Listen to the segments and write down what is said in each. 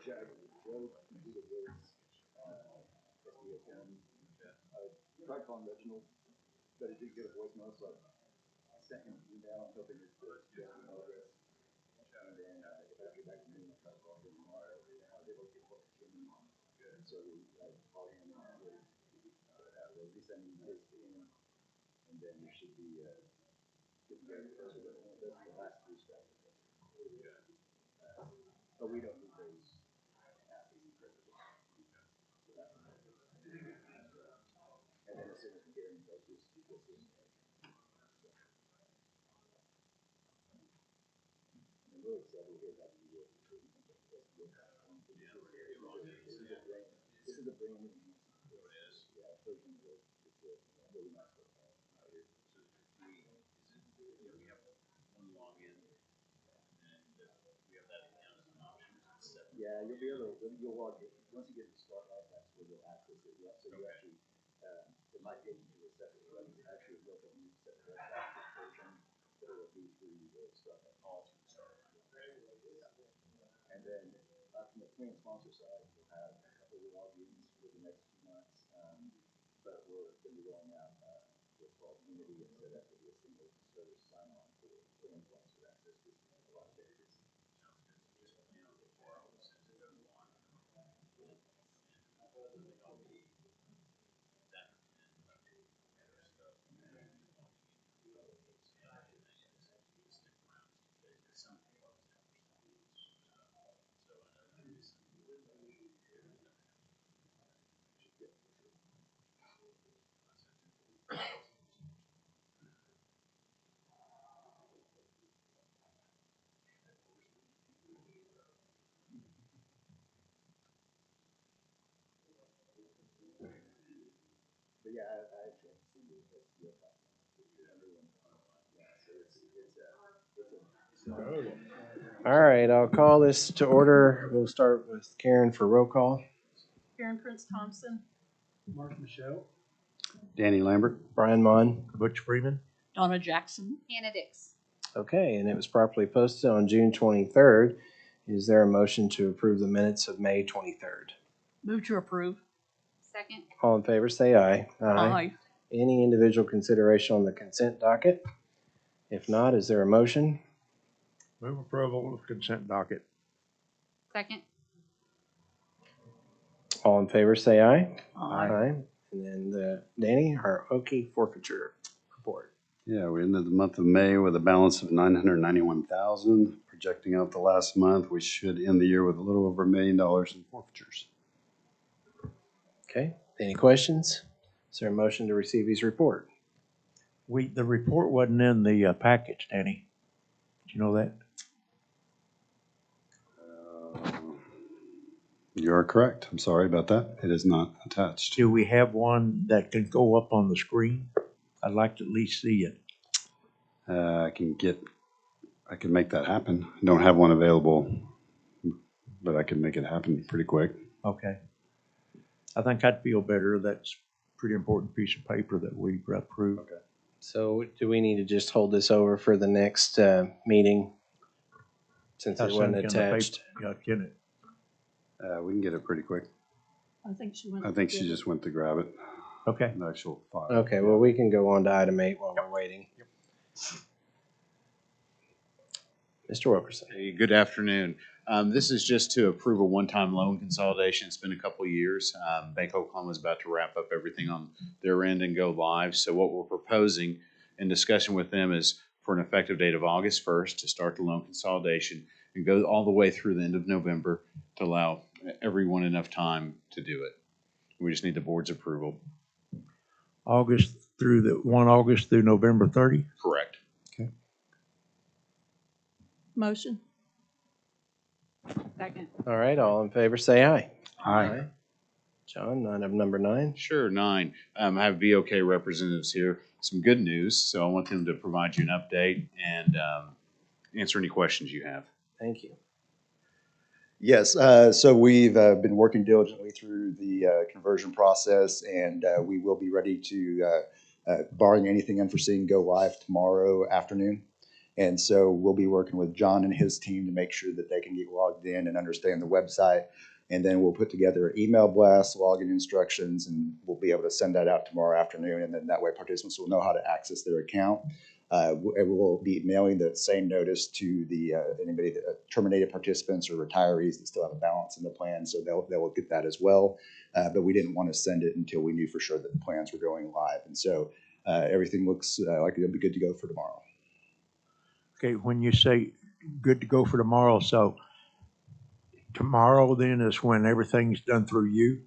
Tried calling Reginald, but it didn't get a voicemail, so I sent him an email hoping it's the email address. And then if I get back to me, I'll try to call him tomorrow. I was able to get hold of him. So we called him and we'll be sending his to him, and then there should be good to go. Those are the last three steps. But we don't need those after you print it. And then as soon as we get them, they'll just keep this in. I'm really excited to hear that you will. This is a brand new. Yeah, version of it. It's a really nice one. We have one login, and we have that account as an option. Yeah, you'll be able to, you'll log in. Once you get to Starlight, that's where you'll access it. Yeah, so you actually, it might take you to a separate web. Actually, you'll have to separate version, but it will be through the Starlight. All through Starlight. And then from the plan sponsor side, we'll have a couple of logins for the next few months. But we're going to be rolling out what's called Unity and set up to be a single service sign on for plan sponsor access. This is a lot of areas. Just plan on the 4 hours since it goes on. I'll be that and update other stuff. Stick around because some people are so I know there is some. But yeah, I actually see the SEO platform. Yeah, so it's All right, I'll call this to order. We'll start with Karen for roll call. Karen Prince Thompson. Mark Michelle. Danny Lambert. Brian Mon. Butch Freeman. Donna Jackson. Hannah Dix. Okay, and it was properly posted on June 23rd. Is there a motion to approve the minutes of May 23rd? Move to approve. Second. All in favor, say aye. Aye. Any individual consideration on the consent docket? If not, is there a motion? Move approval of consent docket. Second. All in favor, say aye. Aye. And then Danny, our Okie forfeiture report. Yeah, we ended the month of May with a balance of $991,000. Projecting out the last month, we should end the year with a little over $1 million in forfeitures. Okay, any questions? Is there a motion to receive his report? The report wasn't in the package, Danny. Did you know that? You are correct. I'm sorry about that. It is not attached. Do we have one that can go up on the screen? I'd like to at least see it. I can make that happen. I don't have one available, but I can make it happen pretty quick. Okay. I think I'd feel better. That's a pretty important piece of paper that we approved. Okay. So do we need to just hold this over for the next meeting? Since it wasn't attached? Yeah, can it? We can get it pretty quick. I think she went. I think she just went to grab it. Okay. The actual file. Okay, well, we can go on to item 8 while we're waiting. Mr. Wilkerson. Hey, good afternoon. This is just to approve a one-time loan consolidation. It's been a couple of years. Bank of Oklahoma is about to wrap up everything on their end and go live. So what we're proposing in discussion with them is for an effective date of August 1st to start the loan consolidation and go all the way through the end of November to allow everyone enough time to do it. We just need the board's approval. August through November 30? Correct. Okay. Motion. Second. All right, all in favor, say aye. Aye. John, item number 9. Sure, 9. I have VOK representatives here. Some good news, so I want them to provide you an update and answer any questions you have. Thank you. Yes, so we've been working diligently through the conversion process, and we will be ready to, barring anything unforeseen, go live tomorrow afternoon. And so we'll be working with John and his team to make sure that they can get logged in and understand the website. And then we'll put together an email blast, login instructions, and we'll be able to send that out tomorrow afternoon. And then that way participants will know how to access their account. And we'll be mailing the same notice to the anybody that terminated participants or retirees that still have a balance in the plan. So they'll get that as well. But we didn't want to send it until we knew for sure that the plans were going live. And so everything looks like it'll be good to go for tomorrow. Okay, when you say good to go for tomorrow, so tomorrow then is when everything's done through you?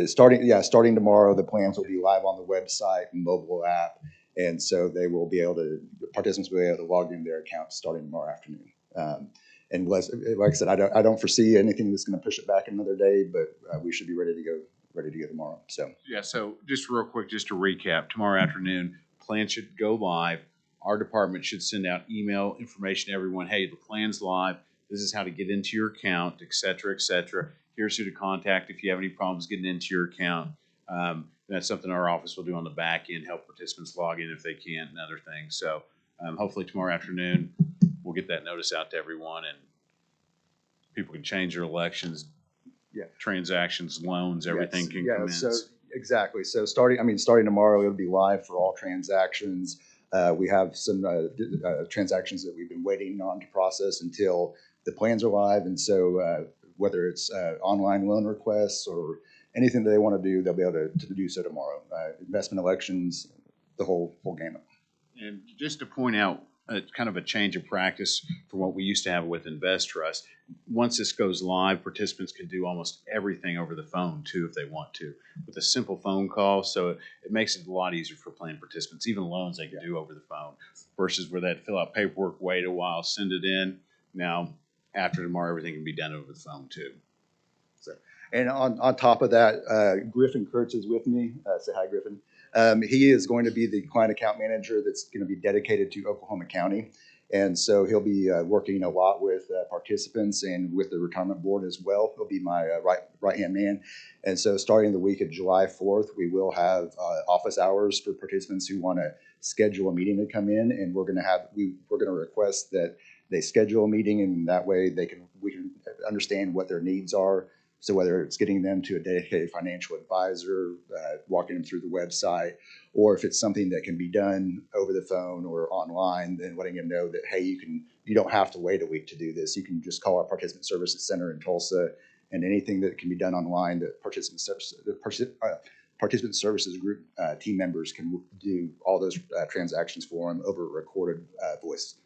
Starting tomorrow, the plans will be live on the website and mobile app. And so participants will be able to log into their accounts starting tomorrow afternoon. And like I said, I don't foresee anything that's going to push it back another day, but we should be ready to go tomorrow. So Yeah, so just real quick, just to recap, tomorrow afternoon, plan should go live. Our department should send out email information to everyone. Hey, the plan's live. This is how to get into your account, et cetera, et cetera. Here's who to contact if you have any problems getting into your account. That's something our office will do on the back end, help participants log in if they can and other things. So hopefully tomorrow afternoon, we'll get that notice out to everyone and people can change their elections, transactions, loans, everything can commence. So exactly. So starting tomorrow, it'll be live for all transactions. We have some transactions that we've been waiting on to process until the plans are live. And so whether it's online loan requests or anything that they want to do, they'll be able to do so tomorrow. Investment elections, the whole gamut. And just to point out, kind of a change of practice from what we used to have with InvestTrust. Once this goes live, participants can do almost everything over the phone too if they want to, with a simple phone call. So it makes it a lot easier for plan participants. Even loans they can do over the phone versus where they had to fill out paperwork, wait a while, send it in. Now, after tomorrow, everything can be done over the phone too. And on top of that, Griffin Kurtz is with me. Say hi, Griffin. He is going to be the client account manager that's going to be dedicated to Oklahoma County. And so he'll be working a lot with participants and with the retirement board as well. He'll be my right-hand man. And so starting the week of July 4th, we will have office hours for participants who want to schedule a meeting to come in. And we're going to request that they schedule a meeting, and that way we can understand what their needs are. So whether it's getting them to a dedicated financial advisor, walking them through the website, or if it's something that can be done over the phone or online, then letting them know that, hey, you don't have to wait a week to do this. You can just call our Participant Services Center in Tulsa, and anything that can be done online, the Participant Services Group team members can do all those transactions for them over a recorded voice.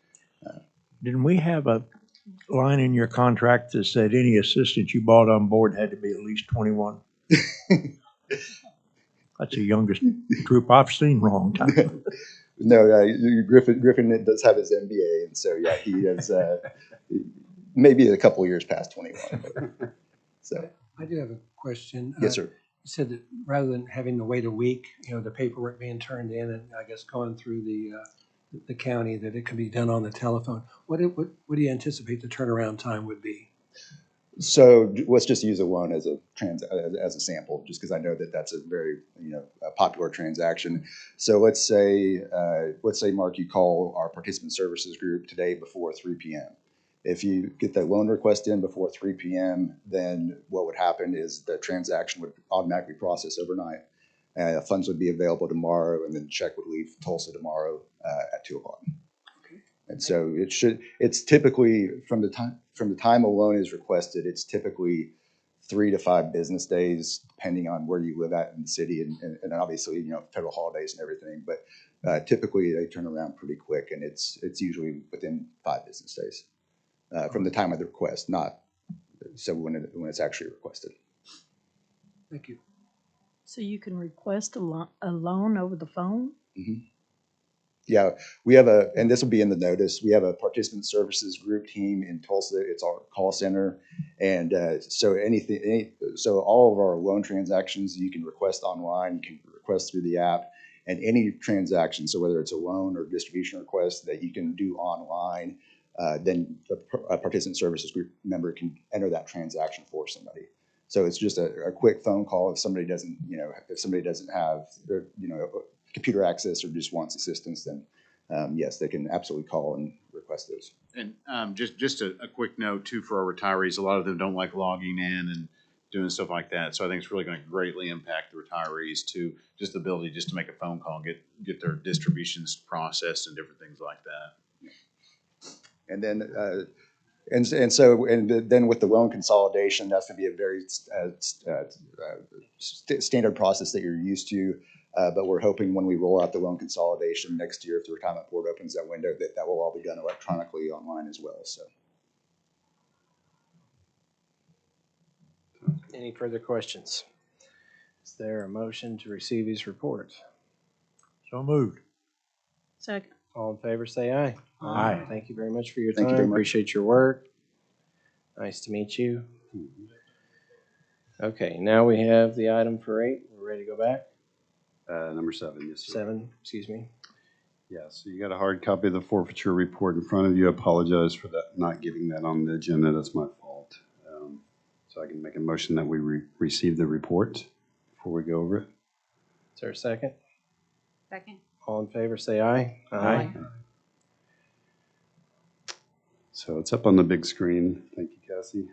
Didn't we have a line in your contract that said any assistant you brought on board had to be at least 21? That's the youngest group I've seen in a long time. No, Griffin does have his MBA, and so yeah, he is maybe a couple years past 21. So I do have a question. Yes, sir. You said that rather than having to wait a week, the paperwork being turned in and I guess going through the county, that it can be done on the telephone. What do you anticipate the turnaround time would be? So let's just use a loan as a sample, just because I know that that's a very a popular transaction. So let's say Mark, you call our Participant Services Group today before 3 p.m. If you get that loan request in before 3 p.m., then what would happen is the transaction would automatically process overnight. Funds would be available tomorrow, and then the check would leave Tulsa tomorrow at 2 o'clock. Okay. And so it's typically from the time a loan is requested, it's typically 3 to 5 business days, depending on where you live at in the city, and obviously federal holidays and everything. But typically they turn around pretty quick, and it's usually within 5 business days from the time of the request, not so when it's actually requested. Thank you. So you can request a loan over the phone? Mm-hmm. Yeah, we have and this will be in the notice, we have a Participant Services Group team in Tulsa. It's our call center. And so all of our loan transactions you can request online, you can request through the app, and any transaction, so whether it's a loan or distribution request that you can do online, then a Participant Services Group member can enter that transaction for somebody. So it's just a quick phone call if somebody doesn't have computer access or just wants assistance, then yes, they can absolutely call and request those. And just a quick note too for our retirees, a lot of them don't like logging in and doing stuff like that. So I think it's really going to greatly impact the retirees to just the ability just to make a phone call and get their distributions processed and different things like that. And then, then with the loan consolidation, that's going to be a very standard process that you're used to. But we're hoping when we roll out the loan consolidation next year, if the retirement board opens that window, that will all be done electronically online as well. So. Any further questions? Is there a motion to receive these reports? So moved. Second. All in favor, say aye. Aye. Thank you very much for your Thank you time. very much. Appreciate your work. Nice to meet you. Okay, now we have the item for 8. We're ready to go back? Number 7, yes, sir. 7, excuse me. Yeah, so you got a hard copy of the forfeiture report in front of you. I apologize for that, not getting that on the agenda. That's my fault. So I can make a motion that we receive the report before we go over it. Is there a second? Second. All in favor, say aye. Aye. So it's up on the big screen. Thank you, Cassie.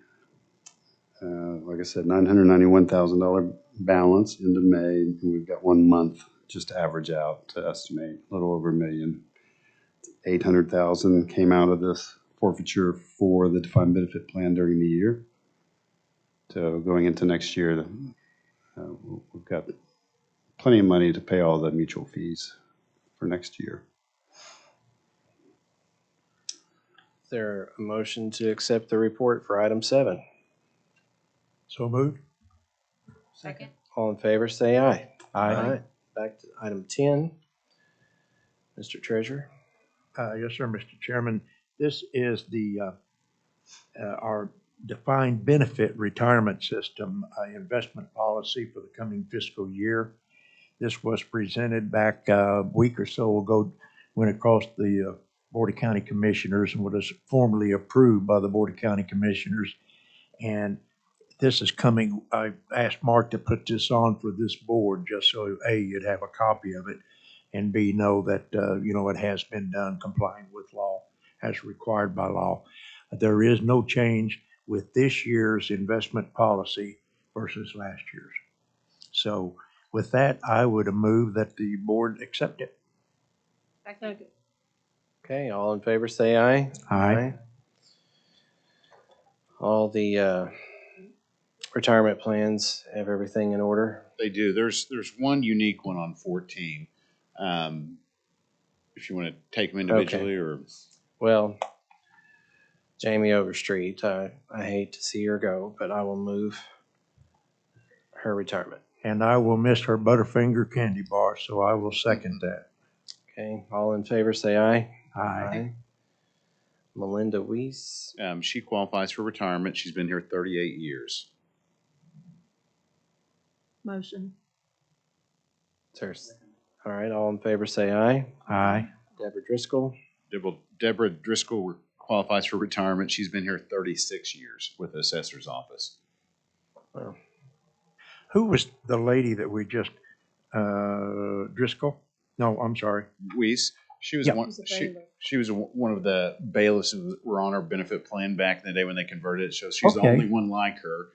Like I said, $991,000 balance into May, and we've got 1 month just to average out to estimate a little over $1 million. $800,000 came out of this forfeiture for the defined benefit plan during the year. So going into next year, we've got plenty of money to pay all the mutual fees for next year. Is there a motion to accept the report for item 7? So moved. Second. All in favor, say aye. Aye. Back to item 10. Mr. Treasurer. Yes, sir, Mr. Chairman. This is our defined benefit retirement system investment policy for the coming fiscal year. This was presented back a week or so ago, went across the Board of County Commissioners and was formally approved by the Board of County Commissioners. And this is coming, I asked Mark to put this on for this board just so A, you'd have a copy of it, and B, know that, it has been done complying with law as required by law. There is no change with this year's investment policy versus last year's. So with that, I would move that the board accept it. Second. Okay, all in favor, say aye. Aye. All the retirement plans have everything in order? They do. There's one unique one on 14. If you want to take them individually or. Well, Jamie Overstreet, I hate to see her go, but I will move her retirement. And I will miss her Butterfinger candy bar, so I will second that. Okay, all in favor, say aye. Aye. Melinda Weiss. She qualifies for retirement. She's been here 38 years. Motion. All right, all in favor, say aye. Aye. Deborah Driscoll. Deborah Driscoll qualifies for retirement. She's been here 36 years with the assessor's office. Wow. Who was the lady that we just, Driscoll? No, I'm sorry. Weiss. She was Yeah. one. She's a bailiff. She was one of the bailiffs who were on our benefit plan back in the day when they converted it. So she's the Okay. only one like her,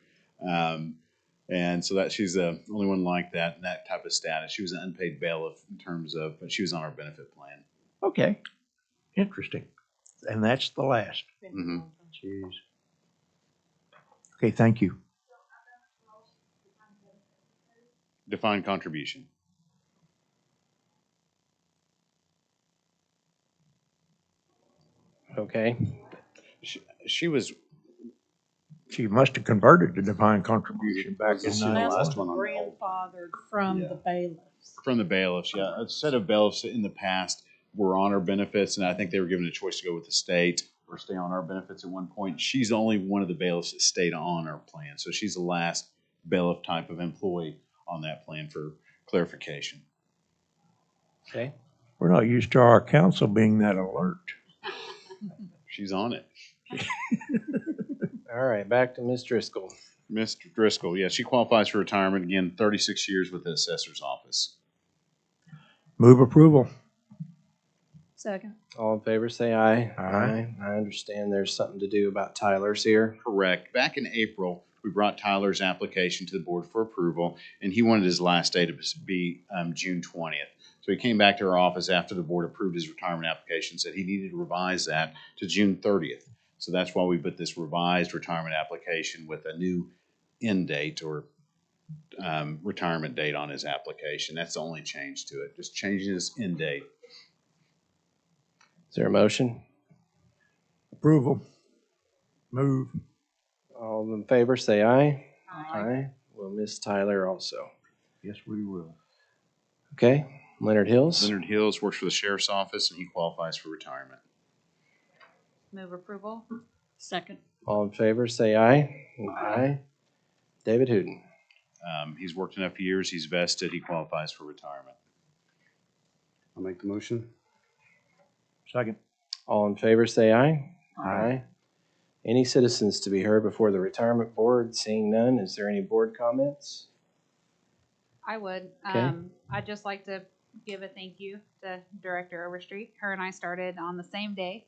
and so that she's the only one like that in that type of status. She was an unpaid bailiff in terms of, but she was on our benefit plan. Okay. Interesting. And that's the last. Mhm. Jeez. Okay, thank you. Defined contribution. Okay, She was. She must have converted to defined contribution back in This is the 9/11. last one on the old. Grandfathered from Yeah. the bailiffs. From the bailiffs, yeah. A set of bailiffs in the past were on our benefits, and I think they were given a choice to go with the state or stay on our benefits at one point. She's the only one of the bailiffs that stayed on our plan. So she's the last bailiff type of employee on that plan for clarification. okay. We're not used to our council being that alert. She's on it. All right, back to Ms. Driscoll. Mr. Driscoll, yeah, she qualifies for retirement. Again, 36 years with the assessor's office. Move approval. Second. All in favor, say aye. Aye. I understand there's something to do about Tyler's here. Correct. Back in April, we brought Tyler's application to the board for approval, and he wanted his last day to be June 20th. So he came back to our office after the board approved his retirement application, said he needed to revise that to June 30th. So that's why we put this revised retirement application with a new end date or retirement date on his application. That's the only change to it, just changing his end date. Is there a motion? Approval. Move. All in favor, say aye. Aye. We'll miss Tyler also. Yes, we will. Okay, Leonard Hills. Leonard Hills works for the sheriff's office, and he qualifies for retirement. Move approval. Second. All in favor, say aye. Aye. David Hooten. He's worked enough years, he's vested, he qualifies for retirement. I'll make the motion. Second. All in favor, say aye. Aye. Any citizens to be heard before the retirement board? Seeing none, is there any board comments? I would. Okay. I'd just like to give a thank you to Director Overstreet. Her and I started on the same day.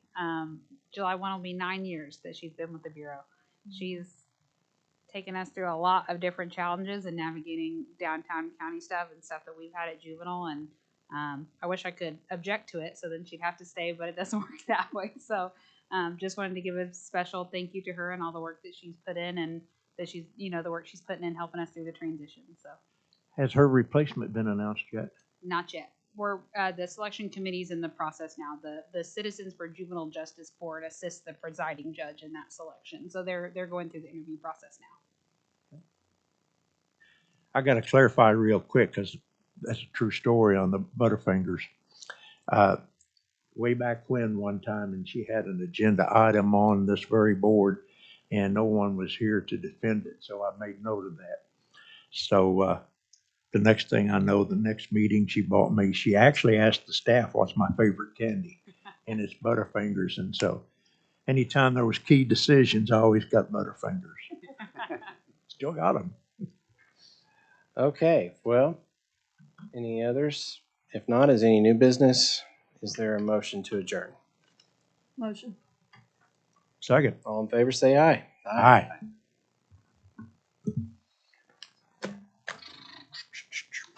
July 1 will be 9 years that she's been with the Bureau. She's taken us through a lot of different challenges and navigating downtown county stuff and stuff that we've had at juvenile. And I wish I could object to it, so then she'd have to stay, but it doesn't work that way. So just wanted to give a special thank you to her and all the work that she's put in, and that she's, the work she's putting in helping us through the transition. So Has her replacement been announced yet? not yet. We're the selection committee's in the process now. The Citizens for Juvenile Justice Board assists the presiding judge in that selection. So they're going through the interview process now. I got to clarify real quick because that's a true story on the Butterfingers. Way back when one time, and she had an agenda item on this very board, and no one was here to defend it, so I made note of that. So the next thing I know, the next meeting she bought me, she actually asked the staff what's my favorite candy, and it's Butterfingers. And so anytime there was key decisions, I always got Butterfingers. Still got them. Okay, well, any others? If not, is any new business? Is there a motion to adjourn? Motion. Second. All in favor, say aye. Aye.